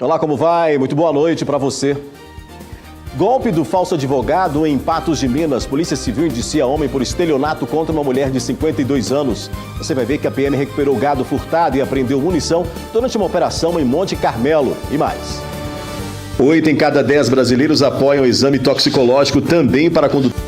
Olá, como vai? Muito boa noite para você. Golpe do falso advogado em Patos de Minas. Polícia Civil indicia homem por estelionato contra uma mulher de 52 anos. Você vai ver que a PM recuperou gado furtado e apreendeu munição durante uma operação em Monte Carmelo. E mais. 8 em cada 10 brasileiros apoiam o exame toxicológico também para condutores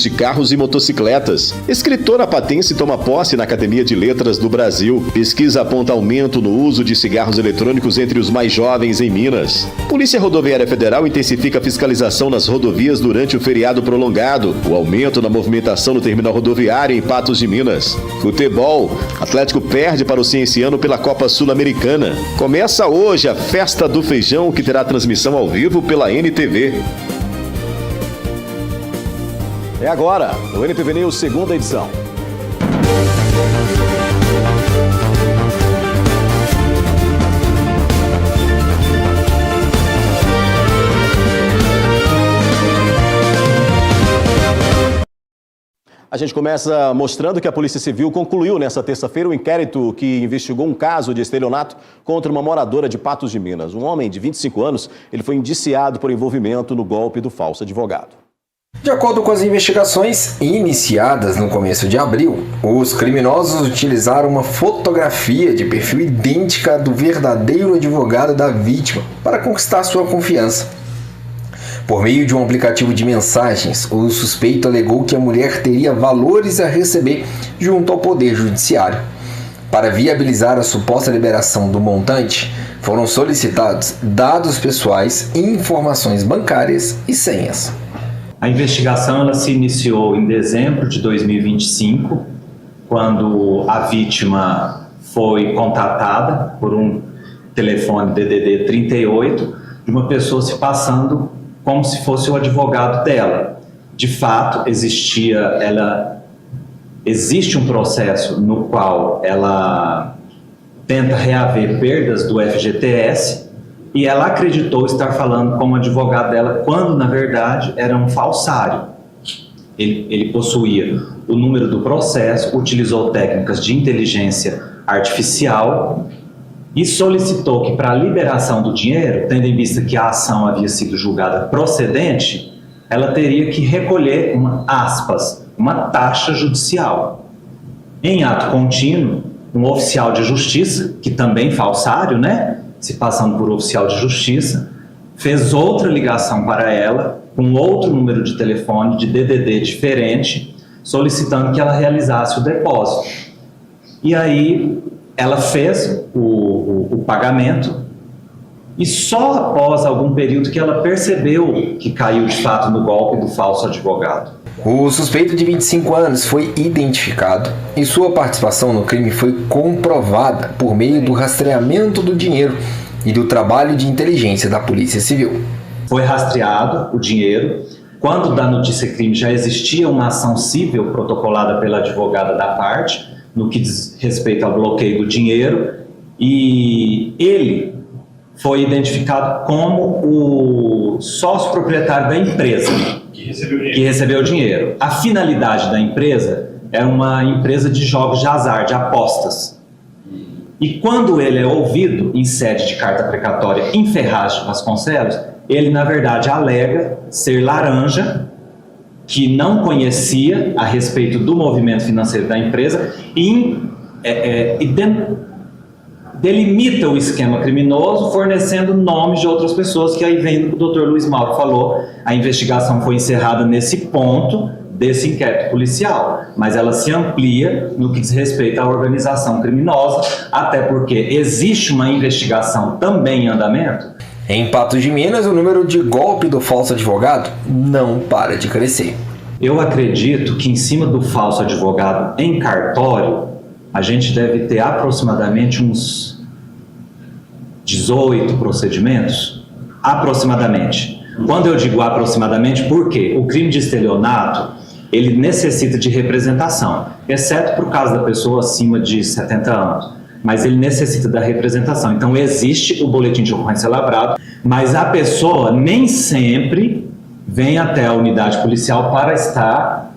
de carros e motocicletas. Escritora patense toma posse na Academia de Letras do Brasil. Pesquisa aponta aumento no uso de cigarros eletrônicos entre os mais jovens em Minas. Polícia Rodoviária Federal intensifica a fiscalização nas rodovias durante o feriado prolongado. O aumento na movimentação no terminal rodoviário em Patos de Minas. Futebol. Atlético perde para o Cienciano pela Copa Sul-Americana. Começa hoje a Festa do Feijão, que terá transmissão ao vivo pela NTV. É agora, o NTV News, segunda edição. A gente começa mostrando que a Polícia Civil concluiu nesta terça-feira um inquérito que investigou um caso de estelionato contra uma moradora de Patos de Minas. Um homem de 25 anos, ele foi indiciado por envolvimento no golpe do falso advogado. De acordo com as investigações iniciadas no começo de abril, os criminosos utilizaram uma fotografia de perfil idêntica do verdadeiro advogado da vítima para conquistar sua confiança. Por meio de um aplicativo de mensagens, o suspeito alegou que a mulher teria valores a receber junto ao Poder Judiciário. Para viabilizar a suposta liberação do montante, foram solicitados dados pessoais, informações bancárias e senhas. A investigação ela se iniciou em dezembro de 2025, quando a vítima foi contatada por um telefone DDD 38 de uma pessoa se passando como se fosse o advogado dela. De fato, existe um processo no qual ela tenta reaver perdas do FGTS, e ela acreditou estar falando como advogado dela, quando, na verdade, era um falsário. Ele possuía o número do processo, utilizou técnicas de inteligência artificial e solicitou que, para a liberação do dinheiro, tendo em vista que a ação havia sido julgada procedente, ela teria que recolher uma taxa judicial. Em ato contínuo, um oficial de justiça, que também falsário, se passando por oficial de justiça, fez outra ligação para ela, com outro número de telefone de DDD diferente, solicitando que ela realizasse o depósito. E aí ela fez o pagamento, e só após algum período que ela percebeu que caiu de fato no golpe do falso advogado. O suspeito de 25 anos foi identificado e sua participação no crime foi comprovada por meio do rastreamento do dinheiro e do trabalho de inteligência da Polícia Civil. Foi rastreado o dinheiro. Quando da notícia crime já existia uma ação civil protocolada pela advogada da parte, no que diz respeito ao bloqueio do dinheiro, e ele foi identificado como o sócio proprietário da empresa que recebeu o dinheiro. A finalidade da empresa era uma empresa de jogos de azar, de apostas. E quando ele é ouvido em sede de carta precatória em Ferraz de Vasconcelos, ele na verdade alega ser laranja, que não conhecia a respeito do movimento financeiro da empresa e delimita o esquema criminoso fornecendo nomes de outras pessoas, que aí vem o que o Dr. Luiz Mauro falou. A investigação foi encerrada nesse ponto desse inquérito policial, mas ela se amplia no que diz respeito à organização criminosa, até porque existe uma investigação também em andamento. Em Patos de Minas, o número de golpe do falso advogado não para de crescer. Eu acredito que em cima do falso advogado em cartório, a gente deve ter aproximadamente uns 18 procedimentos, aproximadamente. Quando eu digo aproximadamente, por quê? O crime de estelionato, ele necessita de representação, exceto por caso da pessoa acima de 70 anos, mas ele necessita da representação. Então existe o boletim de ocorrência lavrado, mas a pessoa nem sempre vem até a unidade policial para estar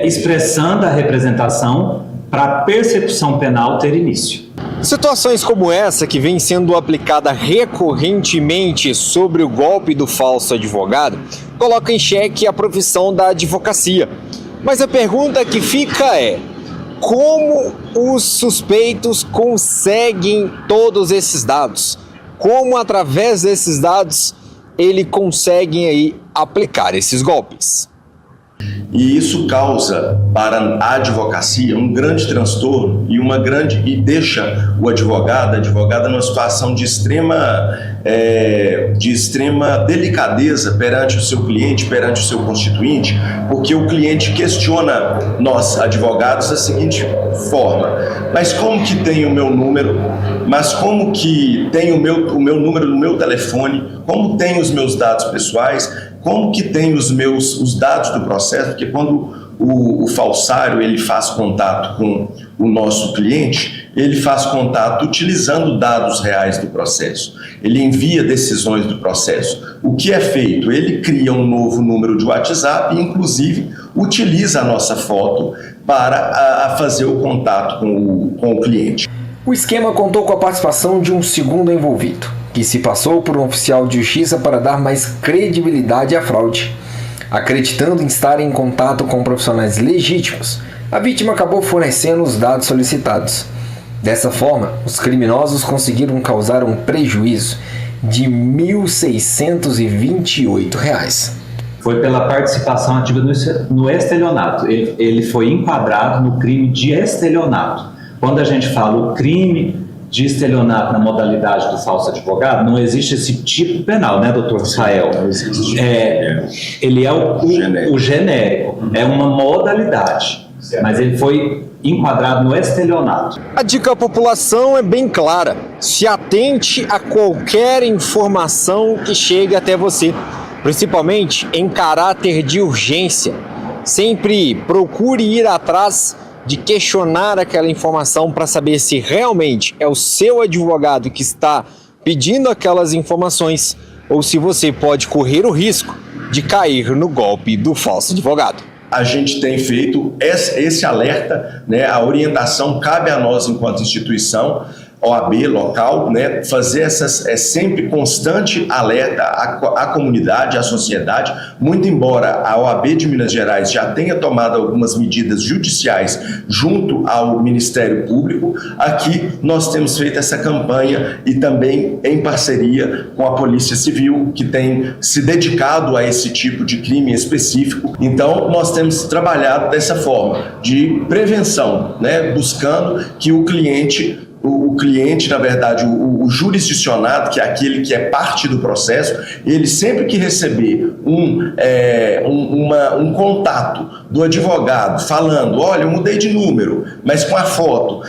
expressando a representação para a persecução penal ter início. Situações como essa, que vem sendo aplicada recorrentemente sobre o golpe do falso advogado, colocam em xeque a profissão da advocacia. Mas a pergunta que fica é: como os suspeitos conseguem todos esses dados? Como, através desses dados, eles conseguem aí aplicar esses golpes? E isso causa para a advocacia um grande transtorno e deixa o advogado, a advogada numa situação de extrema delicadeza perante o seu cliente, perante o seu constituinte, porque o cliente questiona nós, advogados, da seguinte forma: mas como que tem o meu número? Mas como que tem o meu número no meu telefone? Como tem os meus dados pessoais? Como que tem os dados do processo? Porque quando o falsário ele faz contato com o nosso cliente, ele faz contato utilizando dados reais do processo. Ele envia decisões do processo. O que é feito? Ele cria um novo número de WhatsApp e, inclusive, utiliza a nossa foto para fazer o contato com o cliente. O esquema contou com a participação de um segundo envolvido, que se passou por um oficial de justiça para dar mais credibilidade à fraude. Acreditando em estar em contato com profissionais legítimos, a vítima acabou fornecendo os dados solicitados. Dessa forma, os criminosos conseguiram causar um prejuízo de R$ 1.628. Foi pela participação ativa no estelionato. Ele foi enquadrado no crime de estelionato. Quando a gente fala o crime de estelionato na modalidade do falso advogado, não existe esse tipo penal, né, doutor Rafael? Ele é o genérico, é uma modalidade, mas ele foi enquadrado no estelionato. A dica à população é bem clara: se atente a qualquer informação que chegue até você, principalmente em caráter de urgência. Sempre procure ir atrás de questionar aquela informação para saber se realmente é o seu advogado que está pedindo aquelas informações ou se você pode correr o risco de cair no golpe do falso advogado. A gente tem feito esse alerta, né? A orientação cabe a nós enquanto instituição, OAB local, né, fazer sempre constante alerta à comunidade, à sociedade. Muito embora a OAB de Minas Gerais já tenha tomado algumas medidas judiciais junto ao Ministério Público, aqui nós temos feito essa campanha e também em parceria com a Polícia Civil, que tem se dedicado a esse tipo de crime específico. Então, nós temos trabalhado dessa forma, de prevenção, né, buscando que o cliente, na verdade, o jurisdicionado, que é aquele que é parte do processo, ele sempre que receber um contato do advogado falando: olha, eu mudei de número, mas com a foto,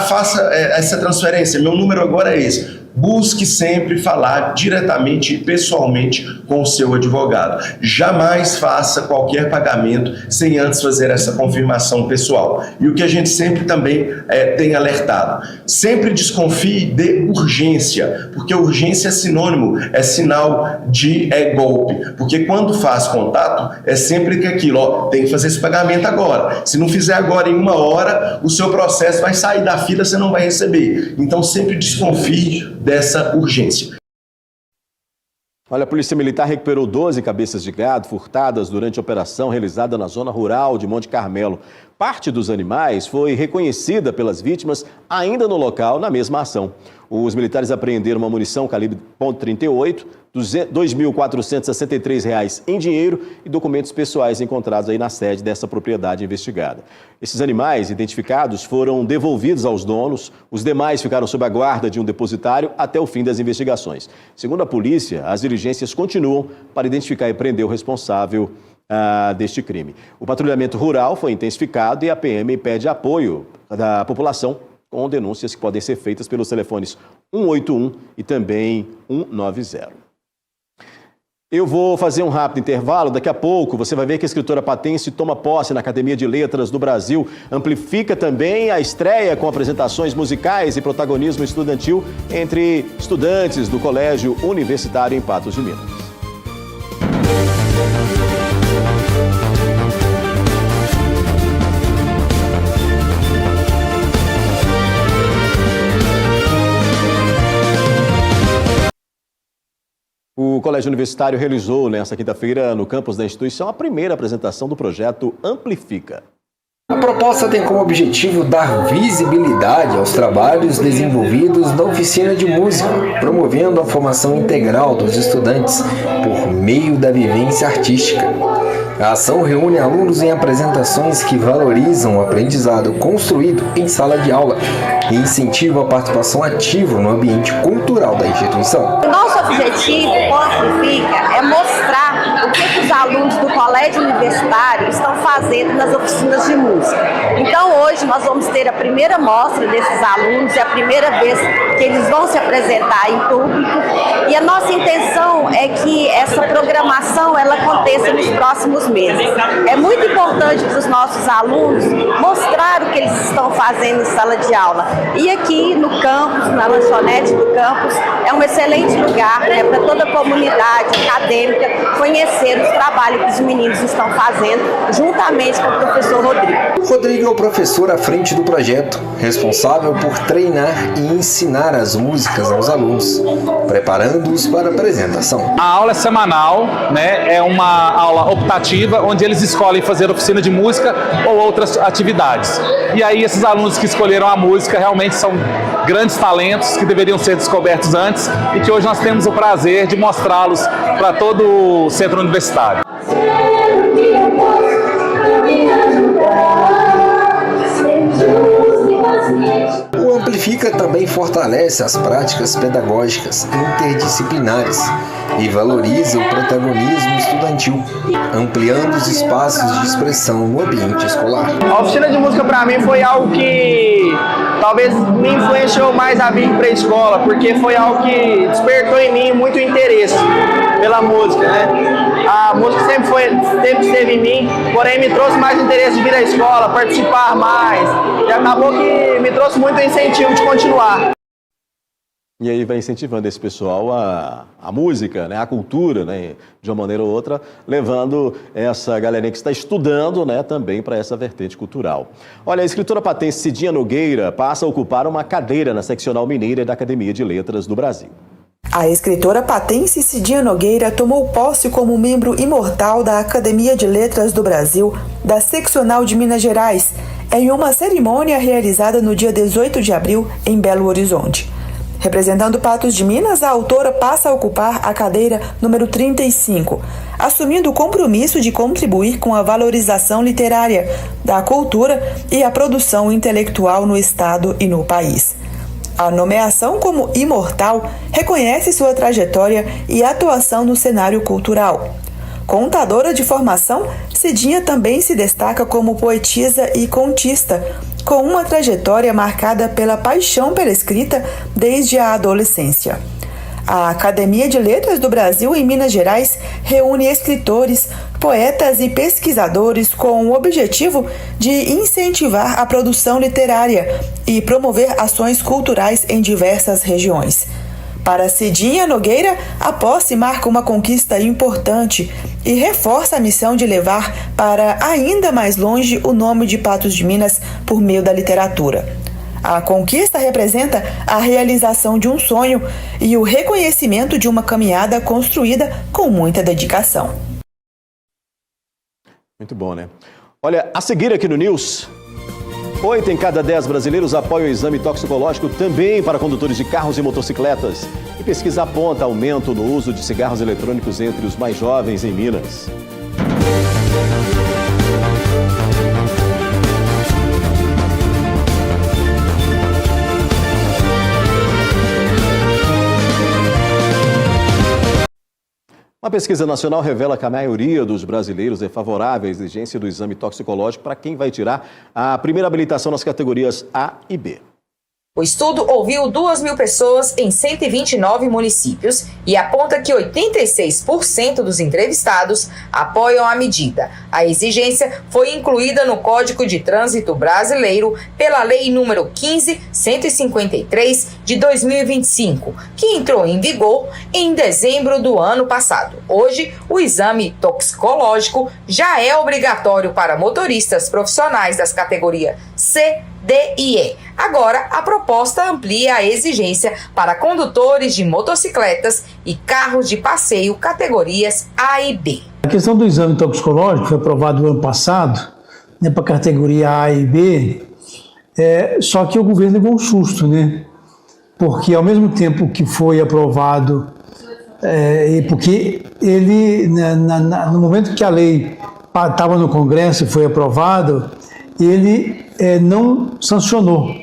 faça essa transferência, meu número agora é esse. Busque sempre falar diretamente e pessoalmente com o seu advogado. Jamais faça qualquer pagamento sem antes fazer essa confirmação pessoal. E o que a gente sempre também tem alertado: sempre desconfie de urgência, porque urgência é sinônimo, é sinal de golpe. Porque quando faz contato, é sempre que aquilo, tem que fazer esse pagamento agora. Se não fizer agora, em 1 hora, o seu processo vai sair da fila, você não vai receber. Então sempre desconfie dessa urgência. Olha, a Polícia Militar recuperou 12 cabeças de gado furtadas durante a operação realizada na zona rural de Monte Carmelo. Parte dos animais foi reconhecida pelas vítimas ainda no local, na mesma ação. Os militares apreenderam uma munição calibre .38, R$ 2.463 em dinheiro e documentos pessoais encontrados aí na sede dessa propriedade investigada. Esses animais identificados foram devolvidos aos donos, os demais ficaram sob a guarda de um depositário até o fim das investigações. Segundo a polícia, as diligências continuam para identificar e prender o responsável deste crime. O patrulhamento rural foi intensificado e a PM pede apoio da população com denúncias que podem ser feitas pelos telefones 181 e também 190. Eu vou fazer um rápido intervalo. Daqui a pouco você vai ver que a escritora patense toma posse na Academia de Letras do Brasil. Amplifica também a estreia com apresentações musicais e protagonismo estudantil entre estudantes do Colégio Universitário em Patos de Minas. O Colégio Universitário realizou nesta quinta-feira, no campus da instituição, a primeira apresentação do projeto Amplifica. A proposta tem como objetivo dar visibilidade aos trabalhos desenvolvidos na oficina de música, promovendo a formação integral dos estudantes por meio da vivência artística. A ação reúne alunos em apresentações que valorizam o aprendizado construído em sala de aula e incentiva a participação ativa no ambiente cultural da instituição. O nosso objetivo com a Amplifica é mostrar o que os alunos do Colégio Universitário estão fazendo nas oficinas de música. Então hoje nós vamos ter a primeira mostra desses alunos, é a primeira vez que eles vão se apresentar em público e a nossa intenção é que essa programação ela aconteça nos próximos meses. É muito importante para os nossos alunos mostrar o que eles estão fazendo em sala de aula. E aqui no campus, na lanchonete do campus, é um excelente lugar, né, para toda a comunidade acadêmica conhecer os trabalhos que os meninos estão fazendo, juntamente com o professor Rodrigo. Rodrigo é o professor à frente do projeto, responsável por treinar e ensinar as músicas aos alunos, preparando-os para a apresentação. A aula é semanal, né? É uma aula optativa, onde eles escolhem fazer oficina de música ou outras atividades. E aí esses alunos que escolheram a música realmente são grandes talentos que deveriam ser descobertos antes e que hoje nós temos o prazer de mostrá-los para todo o centro universitário. O Amplifica também fortalece as práticas pedagógicas interdisciplinares e valoriza o protagonismo estudantil, ampliando os espaços de expressão no ambiente escolar. A oficina de música para mim foi algo que talvez me influenciou mais a vir para a escola, porque foi algo que despertou em mim muito interesse pela música, né? A música sempre esteve em mim, porém me trouxe mais interesse de vir à escola, participar mais, e acabou que me trouxe muito incentivo de continuar. E aí vai incentivando esse pessoal a música, né, a cultura, né, de uma maneira ou outra, levando essa galerinha que está estudando, né, também para essa vertente cultural. Olha, a escritora patense Cidinha Nogueira passa a ocupar uma cadeira na Seccional Mineira da Academia de Letras do Brasil. A escritora patense Cidinha Nogueira tomou posse como membro imortal da Academia de Letras do Brasil, da Seccional de Minas Gerais, em uma cerimônia realizada no dia 18 de abril, em Belo Horizonte. Representando Patos de Minas, a autora passa a ocupar a cadeira número 35, assumindo o compromisso de contribuir com a valorização literária, da cultura e a produção intelectual no Estado e no país. A nomeação como imortal reconhece sua trajetória e atuação no cenário cultural. Contadora de formação, Cidinha também se destaca como poetisa e contista, com uma trajetória marcada pela paixão pela escrita desde a adolescência. A Academia de Letras do Brasil em Minas Gerais reúne escritores, poetas e pesquisadores com o objetivo de incentivar a produção literária e promover ações culturais em diversas regiões. Para Cidinha Nogueira, a posse marca uma conquista importante e reforça a missão de levar para ainda mais longe o nome de Patos de Minas por meio da literatura. A conquista representa a realização de um sonho e o reconhecimento de uma caminhada construída com muita dedicação. Muito bom, né? Olha, a seguir aqui no News, 8 em cada 10 brasileiros apoiam o exame toxicológico também para condutores de carros e motocicletas. E pesquisa aponta aumento no uso de cigarros eletrônicos entre os mais jovens em Minas. Uma pesquisa nacional revela que a maioria dos brasileiros é favorável à exigência do exame toxicológico para quem vai tirar a primeira habilitação nas categorias A e B. O estudo ouviu 2.000 pessoas em 129 municípios e aponta que 86% dos entrevistados apoiam a medida. A exigência foi incluída no Código de Trânsito Brasileiro pela Lei nº 15.153 de 2025, que entrou em vigor em dezembro do ano passado. Hoje, o exame toxicológico já é obrigatório para motoristas profissionais das categorias C, D e E. Agora, a proposta amplia a exigência para condutores de motocicletas e carros de passeio categorias A e B. A questão do exame toxicológico foi aprovado no ano passado, né, para a categoria A e B, só que o governo levou um susto, né? Porque ao mesmo tempo que foi aprovado, porque ele, no momento que a lei estava no Congresso e foi aprovado, ele não sancionou,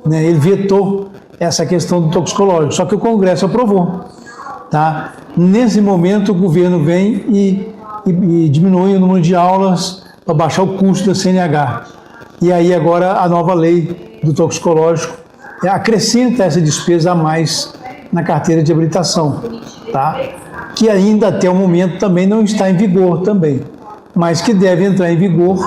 né? Ele vetou essa questão do toxicológico, só que o Congresso aprovou. Tá? Nesse momento o governo vem e diminui o número de aulas para baixar o custo da CNH. E aí agora a nova lei do toxicológico acrescenta essa despesa a mais na carteira de habilitação, tá? Que ainda até o momento também não está em vigor também, mas que deve entrar em vigor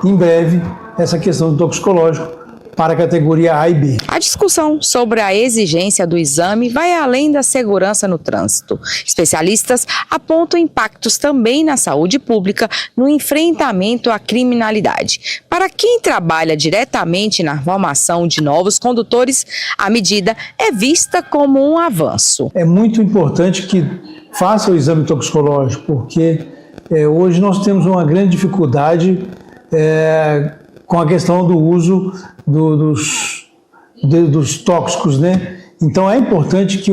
em breve essa questão do toxicológico para a categoria A e B. A discussão sobre a exigência do exame vai além da segurança no trânsito. Especialistas apontam impactos também na saúde pública no enfrentamento à criminalidade. Para quem trabalha diretamente na formação de novos condutores, a medida é vista como um avanço. É muito importante que faça o exame toxicológico, porque hoje nós temos uma grande dificuldade com a questão do uso dos tóxicos, né? Então é importante que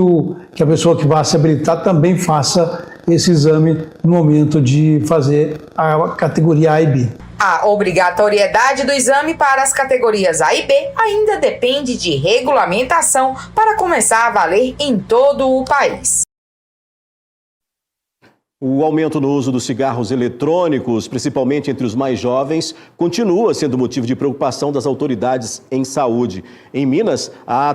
a pessoa que vai se habilitar também faça esse exame no momento de fazer a categoria A e B. A obrigatoriedade do exame para as categorias A e B ainda depende de regulamentação para começar a valer em todo o país. O aumento no uso dos cigarros eletrônicos, principalmente entre os mais jovens, continua sendo motivo de preocupação das autoridades em saúde. Em Minas, a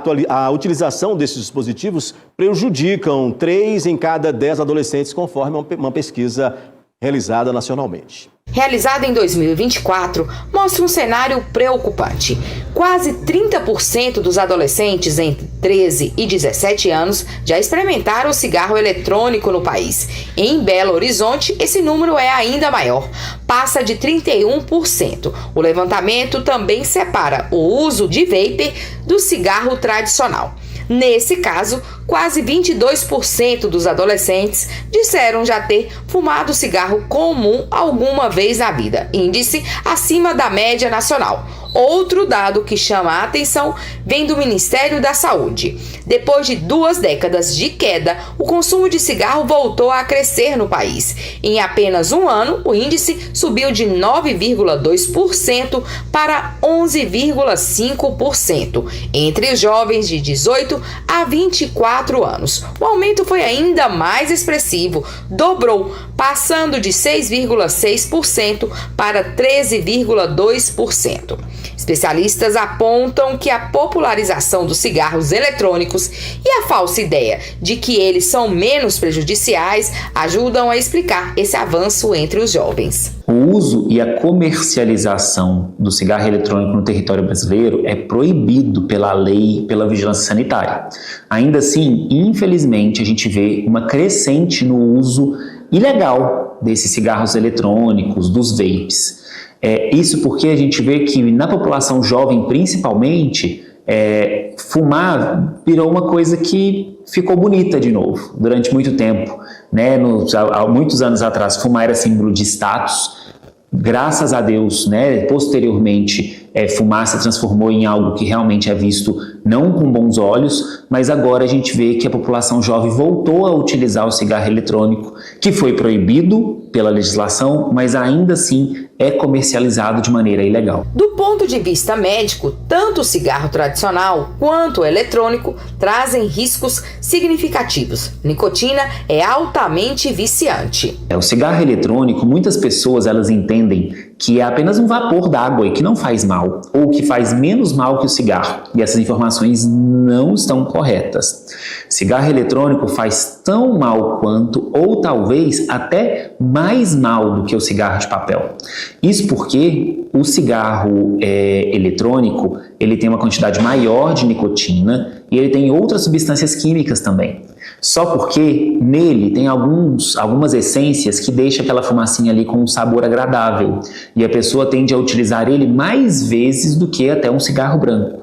utilização desses dispositivos prejudicam 3 em cada 10 adolescentes, conforme uma pesquisa realizada nacionalmente. Realizada em 2024, mostra um cenário preocupante. Quase 30% dos adolescentes entre 13 e 17 anos já experimentaram o cigarro eletrônico no país. Em Belo Horizonte, esse número é ainda maior, passa de 31%. O levantamento também separa o uso de vape do cigarro tradicional. Nesse caso, quase 22% dos adolescentes disseram já ter fumado cigarro comum alguma vez na vida, índice acima da média nacional. Outro dado que chama a atenção vem do Ministério da Saúde. Depois de 2 décadas de queda, o consumo de cigarro voltou a crescer no país. Em apenas um ano, o índice subiu de 9,2% para 11,5% entre os jovens de 18 a 24 anos. O aumento foi ainda mais expressivo, dobrou, passando de 6,6% para 13,2%. Especialistas apontam que a popularização dos cigarros eletrônicos e a falsa ideia de que eles são menos prejudiciais ajudam a explicar esse avanço entre os jovens. O uso e a comercialização do cigarro eletrônico no território brasileiro é proibido pela lei, pela vigilância sanitária. Ainda assim, infelizmente, a gente vê uma crescente no uso ilegal desses cigarros eletrônicos, dos vapes. Isso porque a gente vê que na população jovem, principalmente, fumar virou uma coisa que ficou bonita de novo durante muito tempo, né? Há muitos anos atrás, fumar era símbolo de status. Graças a Deus, né? Posteriormente, fumar se transformou em algo que realmente é visto não com bons olhos, mas agora a gente vê que a população jovem voltou a utilizar o cigarro eletrônico, que foi proibido pela legislação, mas ainda assim é comercializado de maneira ilegal. Do ponto de vista médico, tanto o cigarro tradicional quanto o eletrônico trazem riscos significativos. Nicotina é altamente viciante. O cigarro eletrônico, muitas pessoas elas entendem que é apenas um vapor d'água e que não faz mal, ou que faz menos mal que o cigarro. E essas informações não estão corretas. Cigarro eletrônico faz tão mal quanto, ou talvez até mais mal do que o cigarro de papel. Isso porque o cigarro eletrônico ele tem uma quantidade maior de nicotina e ele tem outras substâncias químicas também. Só porque nele tem algumas essências que deixam aquela fumacinha ali com um sabor agradável. E a pessoa tende a utilizar ele mais vezes do que até um cigarro branco.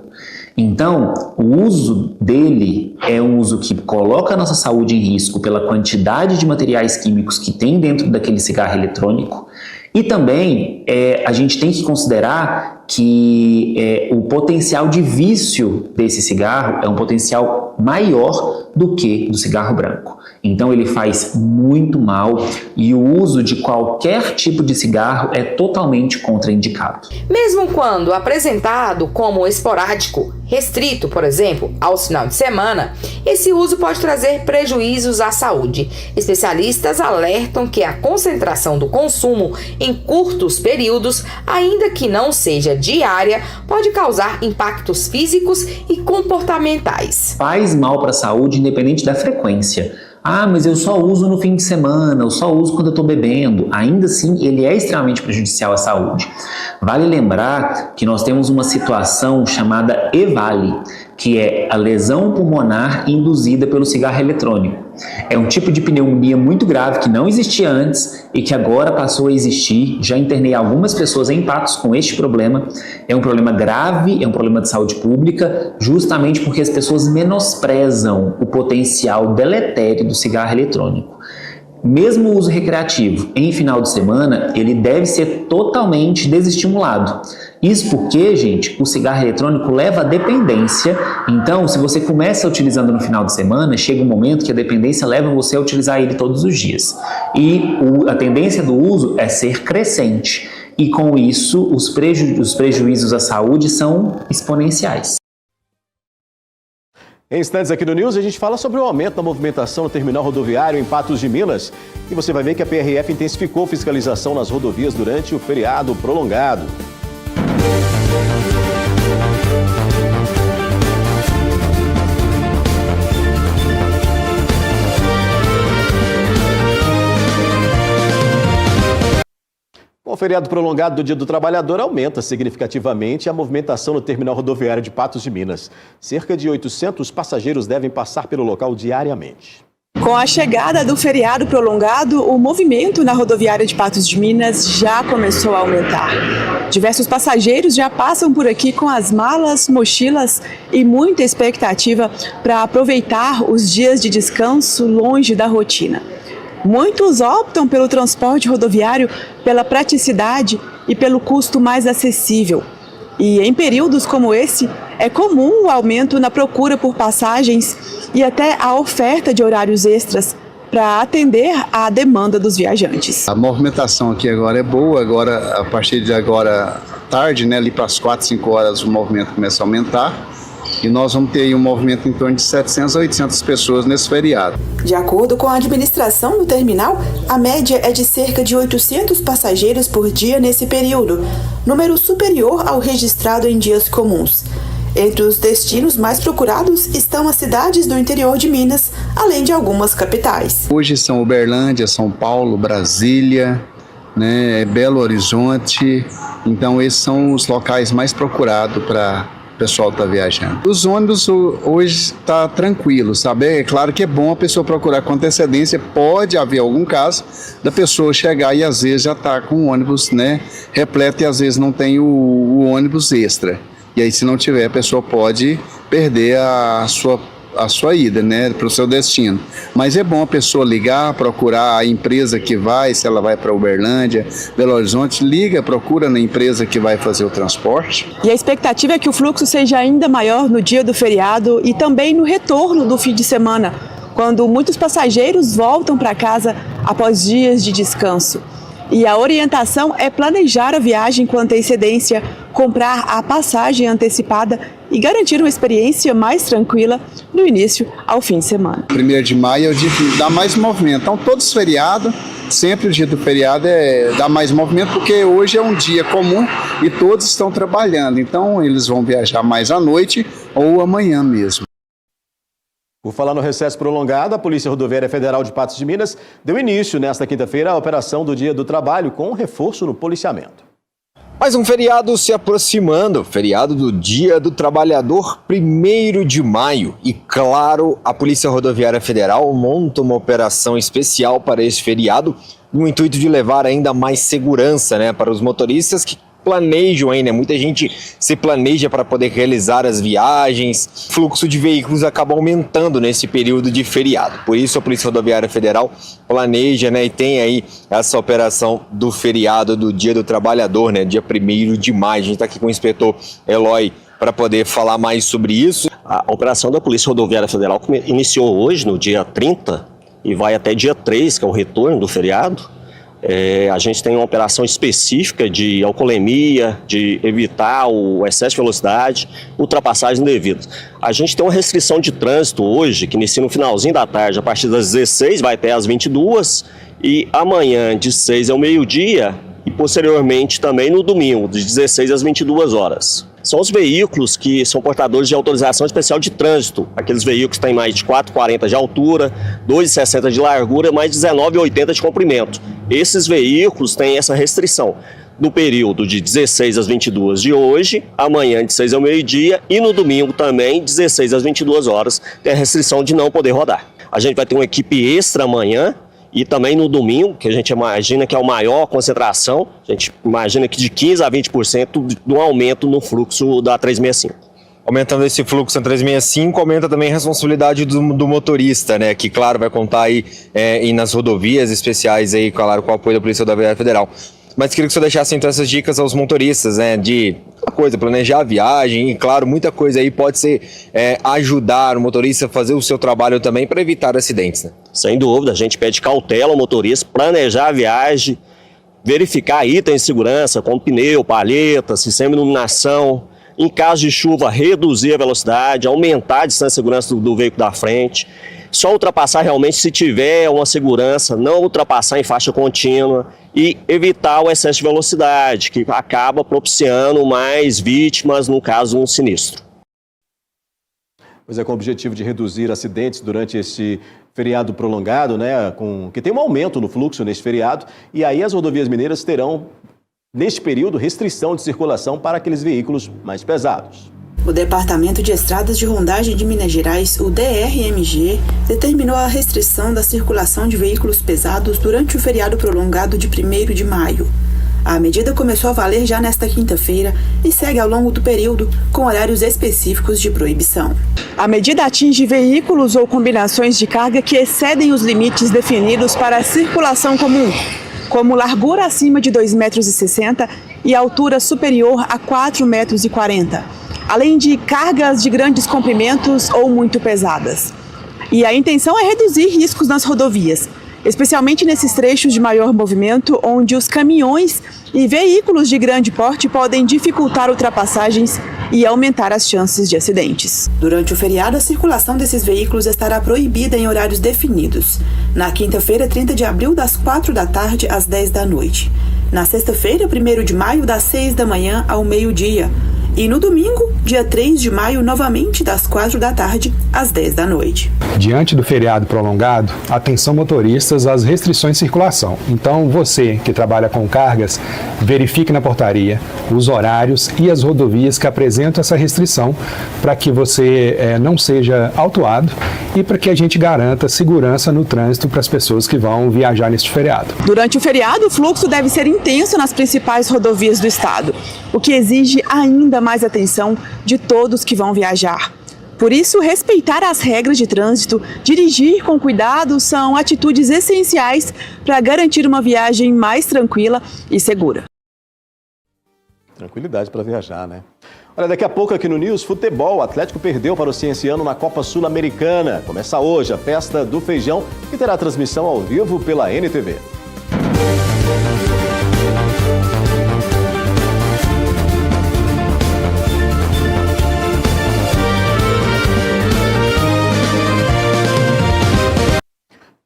Então, o uso dele é um uso que coloca a nossa saúde em risco pela quantidade de materiais químicos que tem dentro daquele cigarro eletrônico. E também a gente tem que considerar que o potencial de vício desse cigarro é um potencial maior do que do cigarro branco. Então ele faz muito mal e o uso de qualquer tipo de cigarro é totalmente contraindicado. Mesmo quando apresentado como esporádico, restrito, por exemplo, aos finais de semana, esse uso pode trazer prejuízos à saúde. Especialistas alertam que a concentração do consumo em curtos períodos, ainda que não seja diária, pode causar impactos físicos e comportamentais. Faz mal para a saúde independente da frequência. Ah, mas eu só uso no fim de semana, eu só uso quando eu estou bebendo. Ainda assim, ele é extremamente prejudicial à saúde. Vale lembrar que nós temos uma situação chamada EVALI, que é a lesão pulmonar induzida pelo cigarro eletrônico. É um tipo de pneumonia muito grave que não existia antes e que agora passou a existir. Já internei algumas pessoas em Patos com este problema. É um problema grave, é um problema de saúde pública, justamente porque as pessoas menosprezam o potencial deletério do cigarro eletrônico. Mesmo o uso recreativo em final de semana, ele deve ser totalmente desestimulado. Isso porque, gente, o cigarro eletrônico leva à dependência. Então, se você começa utilizando no final de semana, chega um momento que a dependência leva você a utilizar ele todos os dias. E a tendência do uso é ser crescente. E com isso, os prejuízos à saúde são exponenciais. Em instantes aqui no News, a gente fala sobre o aumento da movimentação no terminal rodoviário em Patos de Minas. E você vai ver que a PRF intensificou fiscalização nas rodovias durante o feriado prolongado. O feriado prolongado do Dia do Trabalhador aumenta significativamente a movimentação no terminal rodoviário de Patos de Minas. Cerca de 800 passageiros devem passar pelo local diariamente. Com a chegada do feriado prolongado, o movimento na rodoviária de Patos de Minas já começou a aumentar. Diversos passageiros já passam por aqui com as malas, mochilas e muita expectativa para aproveitar os dias de descanso longe da rotina. Muitos optam pelo transporte rodoviário pela praticidade e pelo custo mais acessível. E em períodos como esse, é comum o aumento na procura por passagens e até a oferta de horários extras para atender à demanda dos viajantes. A movimentação aqui agora é boa, agora a partir de agora tarde, né, ali para as 4, 5 horas o movimento começa a aumentar. E nós vamos ter aí um movimento em torno de 700 a 800 pessoas nesse feriado. De acordo com a administração do terminal, a média é de cerca de 800 passageiros por dia nesse período, número superior ao registrado em dias comuns. Entre os destinos mais procurados estão as cidades do interior de Minas, além de algumas capitais. Hoje são Uberlândia, São Paulo, Brasília, né, Belo Horizonte. Então esses são os locais mais procurados para o pessoal está viajando. Os ônibus hoje está tranquilo, sabe? É claro que é bom a pessoa procurar com antecedência, pode haver algum caso da pessoa chegar e às vezes já está com o ônibus, né, repleto e às vezes não tem o ônibus extra. E aí se não tiver, a pessoa pode perder a sua ida, né, para o seu destino. Mas é bom a pessoa ligar, procurar a empresa que vai, se ela vai para Uberlândia, Belo Horizonte, liga, procura na empresa que vai fazer o transporte. E a expectativa é que o fluxo seja ainda maior no dia do feriado e também no retorno do fim de semana, quando muitos passageiros voltam para casa após dias de descanso. E a orientação é planejar a viagem com antecedência, comprar a passagem antecipada e garantir uma experiência mais tranquila do início ao fim de semana. 1º de maio é o dia que dá mais movimento. Então, todos os feriados, sempre o dia do feriado dá mais movimento, porque hoje é um dia comum e todos estão trabalhando. Então, eles vão viajar mais à noite ou amanhã mesmo. Por falar no recesso prolongado, a Polícia Rodoviária Federal de Patos de Minas deu início nesta quinta-feira à operação do Dia do Trabalho com um reforço no policiamento. Mais um feriado se aproximando, feriado do Dia do Trabalhador, 1º de maio. E claro, a Polícia Rodoviária Federal monta uma operação especial para esse feriado, no intuito de levar ainda mais segurança, para os motoristas que planejam aí, né? Muita gente se planeja para poder realizar as viagens. O fluxo de veículos acaba aumentando nesse período de feriado. Por isso a Polícia Rodoviária Federal planeja, né, e tem aí essa operação do feriado do Dia do Trabalhador, né, dia 1º de maio. A gente está aqui com o inspetor Eloy para poder falar mais sobre isso. A operação da Polícia Rodoviária Federal iniciou hoje, no dia 30, e vai até dia 3, que é o retorno do feriado. A gente tem uma operação específica de alcoolemia, de evitar o excesso de velocidade, ultrapassagens indevidas. A gente tem uma restrição de trânsito hoje, que inicia no finalzinho da tarde, a partir das 16, vai até às 22, e amanhã de 6 ao meio-dia, e posteriormente também no domingo, de 16 às 22 horas. São os veículos que são portadores de autorização especial de trânsito. Aqueles veículos que têm mais de 4,40 de altura, 2,60 de largura, mais de 19,80 de comprimento. Esses veículos têm essa restrição no período de 16 às 22 de hoje, amanhã de 6 ao meio-dia e no domingo também, 16 às 22 horas, tem a restrição de não poder rodar. A gente vai ter uma equipe extra amanhã, e também no domingo, que a gente imagina que é a maior concentração, a gente imagina que de 15% a 20% do aumento no fluxo da 365. Aumentando esse fluxo na 365, aumenta também a responsabilidade do motorista, né? Que, claro, vai contar aí nas rodovias especiais aí, claro, com o apoio da Polícia Rodoviária Federal. Mas queria que o senhor deixasse então essas dicas aos motoristas, né? De planejar a viagem e, claro, muita coisa aí pode ser ajudar o motorista a fazer o seu trabalho também para evitar acidentes, né? Sem dúvida, a gente pede cautela ao motorista, planejar a viagem, verificar itens de segurança, como pneu, palheta, sistema de iluminação. Em caso de chuva, reduzir a velocidade, aumentar a distância de segurança do veículo da frente. Só ultrapassar realmente se tiver uma segurança, não ultrapassar em faixa contínua e evitar o excesso de velocidade, que acaba propiciando mais vítimas no caso de um sinistro. Pois é, com o objetivo de reduzir acidentes durante esse feriado prolongado, né, que tem um aumento no fluxo neste feriado, e aí as rodovias mineiras terão, neste período, restrição de circulação para aqueles veículos mais pesados. O Departamento de Estradas de Rondagem de Minas Gerais, o DRMG, determinou a restrição da circulação de veículos pesados durante o feriado prolongado de 1º de maio. A medida começou a valer já nesta quinta-feira e segue ao longo do período com horários específicos de proibição. A medida atinge veículos ou combinações de carga que excedem os limites definidos para a circulação comum, como largura acima de 2,60 m e altura superior a 4,40 m. Além de cargas de grandes comprimentos ou muito pesadas. E a intenção é reduzir riscos nas rodovias, especialmente nesses trechos de maior movimento, onde os caminhões e veículos de grande porte podem dificultar ultrapassagens e aumentar as chances de acidentes. Durante o feriado, a circulação desses veículos estará proibida em horários definidos. Na quinta-feira, 30 de abril, das 4 da tarde às 10 da noite. Na sexta-feira, 1º de maio, das 6 da manhã ao meio-dia. E no domingo, dia 3 de maio, novamente das 4 da tarde às 10 da noite. Diante do feriado prolongado, atenção motoristas às restrições de circulação. Então, você que trabalha com cargas, verifique na portaria os horários e as rodovias que apresentam essa restrição para que você não seja autuado e para que a gente garanta segurança no trânsito para as pessoas que vão viajar neste feriado. Durante o feriado, o fluxo deve ser intenso nas principais rodovias do estado, o que exige ainda mais atenção de todos que vão viajar. Por isso, respeitar as regras de trânsito, dirigir com cuidado são atitudes essenciais para garantir uma viagem mais tranquila e segura. Tranquilidade para viajar, né? Olha, daqui a pouco aqui no News, futebol. O Atlético perdeu para o Cienciano na Copa Sul-Americana. Começa hoje a festa do feijão, que terá transmissão ao vivo pela NTV.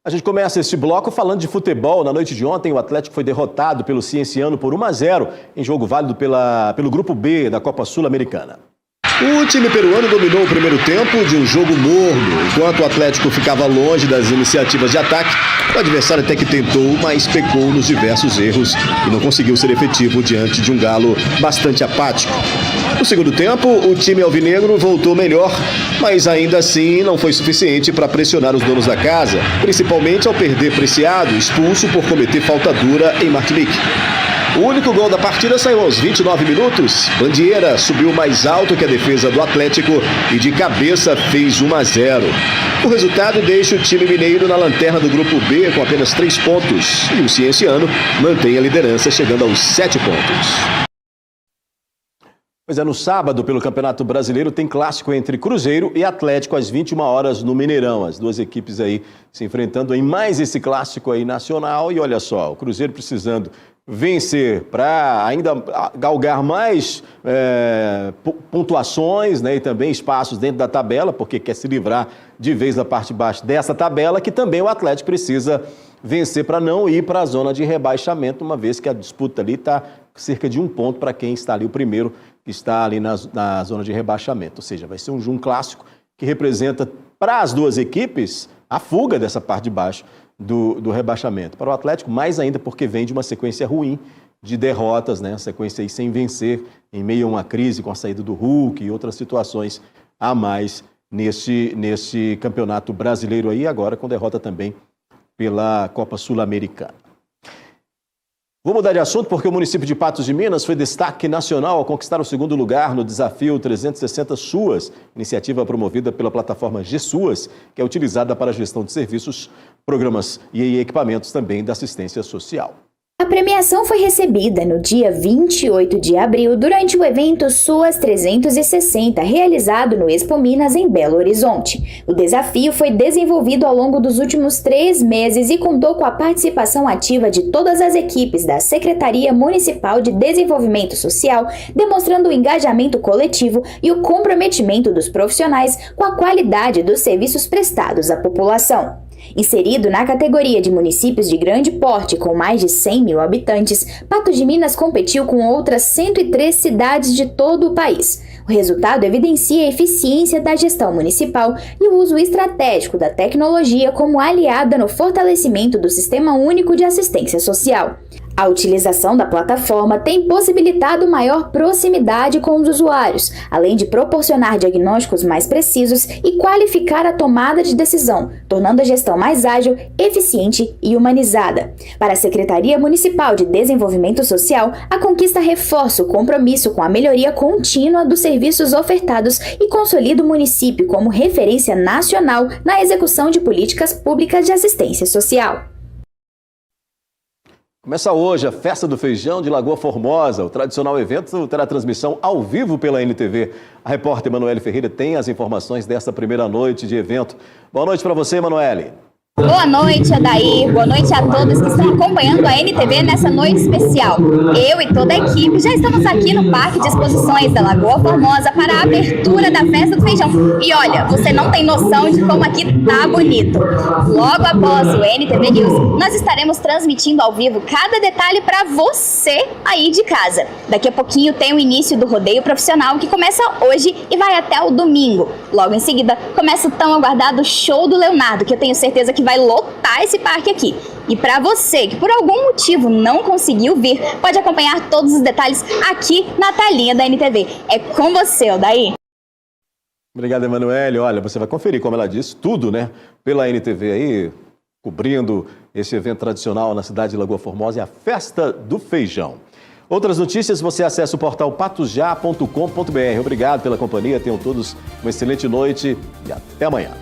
A gente começa este bloco falando de futebol. Na noite de ontem, o Atlético foi derrotado pelo Cienciano por 1-0 em jogo válido pelo Grupo B da Copa Sul-Americana. O time peruano dominou o primeiro tempo de um jogo morno. Enquanto o Atlético ficava longe das iniciativas de ataque, o adversário até que tentou, mas pecou nos diversos erros e não conseguiu ser efetivo diante de um Galo bastante apático. No segundo tempo, o time alvinegro voltou melhor, mas ainda assim não foi suficiente para pressionar os donos da casa, principalmente ao perder Preciado, expulso por cometer falta dura em Martinique. O único gol da partida saiu aos 29 minutos. Bandieira subiu mais alto que a defesa do Atlético e de cabeça fez 1-0. O resultado deixa o time mineiro na lanterna do grupo B com apenas 3 pontos. E o cienciano mantém a liderança, chegando aos 7 pontos. Pois é, no sábado, pelo Campeonato Brasileiro, tem clássico entre Cruzeiro e Atlético às 21 horas no Mineirão. As duas equipes aí se enfrentando em mais esse clássico aí nacional. E olha só, o Cruzeiro precisando vencer para ainda galgar mais pontuações, né, e também espaços dentro da tabela, porque quer se livrar de vez da parte de baixo dessa tabela, que também o Atlético precisa vencer para não ir para a zona de rebaixamento, uma vez que a disputa ali está cerca de 1 ponto para quem está ali, o primeiro que está ali na zona de rebaixamento. Ou seja, vai ser um clássico que representa para as duas equipes a fuga dessa parte de baixo do rebaixamento. Para o Atlético, mais ainda porque vem de uma sequência ruim de derrotas, né? Uma sequência aí sem vencer, em meio a uma crise com a saída do Hulk e outras situações a mais neste campeonato brasileiro aí, agora com derrota também pela Copa Sul-Americana. Vou mudar de assunto porque o município de Patos de Minas foi destaque nacional ao conquistar o 2º lugar no Desafio 360 SUAS, iniciativa promovida pela plataforma G-SUAS, que é utilizada para a gestão de serviços, programas e equipamentos também da assistência social. A premiação foi recebida no dia 28 de abril durante o evento SUAS 360, realizado no Expo Minas, em Belo Horizonte. O desafio foi desenvolvido ao longo dos últimos 3 meses e contou com a participação ativa de todas as equipes da Secretaria Municipal de Desenvolvimento Social, demonstrando o engajamento coletivo e o comprometimento dos profissionais com a qualidade dos serviços prestados à população. Inserido na categoria de municípios de grande porte com mais de 100 mil habitantes, Patos de Minas competiu com outras 103 cidades de todo o país. O resultado evidencia a eficiência da gestão municipal e o uso estratégico da tecnologia como aliada no fortalecimento do Sistema Único de Assistência Social. A utilização da plataforma tem possibilitado maior proximidade com os usuários, além de proporcionar diagnósticos mais precisos e qualificar a tomada de decisão, tornando a gestão mais ágil, eficiente e humanizada. Para a Secretaria Municipal de Desenvolvimento Social, a conquista reforça o compromisso com a melhoria contínua dos serviços ofertados e consolida o município como referência nacional na execução de políticas públicas de assistência social. Começa hoje a Festa do Feijão de Lagoa Formosa. O tradicional evento terá transmissão ao vivo pela NTV. A repórter Emanuele Ferreira tem as informações desta primeira noite de evento. Boa noite para você, Emanuele. Boa noite, Adair. Boa noite a todos que estão acompanhando a NTV nessa noite especial. Eu e toda a equipe já estamos aqui no Parque de Exposições da Lagoa Formosa para a abertura da Festa do Feijão. E olha, você não tem noção de como aqui tá bonito. Logo após o NTV News, nós estaremos transmitindo ao vivo cada detalhe para você aí de casa. Daqui a pouquinho tem o início do rodeio profissional que começa hoje e vai até o domingo. Logo em seguida, começa o tão aguardado show do Leonardo, que eu tenho certeza que vai lotar esse parque aqui. E para você que por algum motivo não conseguiu vir, pode acompanhar todos os detalhes aqui na telinha da NTV. É com você, Odair. Obrigado, Emanuele. Olha, você vai conferir, como ela disse, tudo, né? Pela NTV aí, cobrindo esse evento tradicional na cidade de Lagoa Formosa, é a Festa do Feijão. Outras notícias, você acessa o portal patosja.com.br. Obrigado pela companhia, tenham todos uma excelente noite e até amanhã.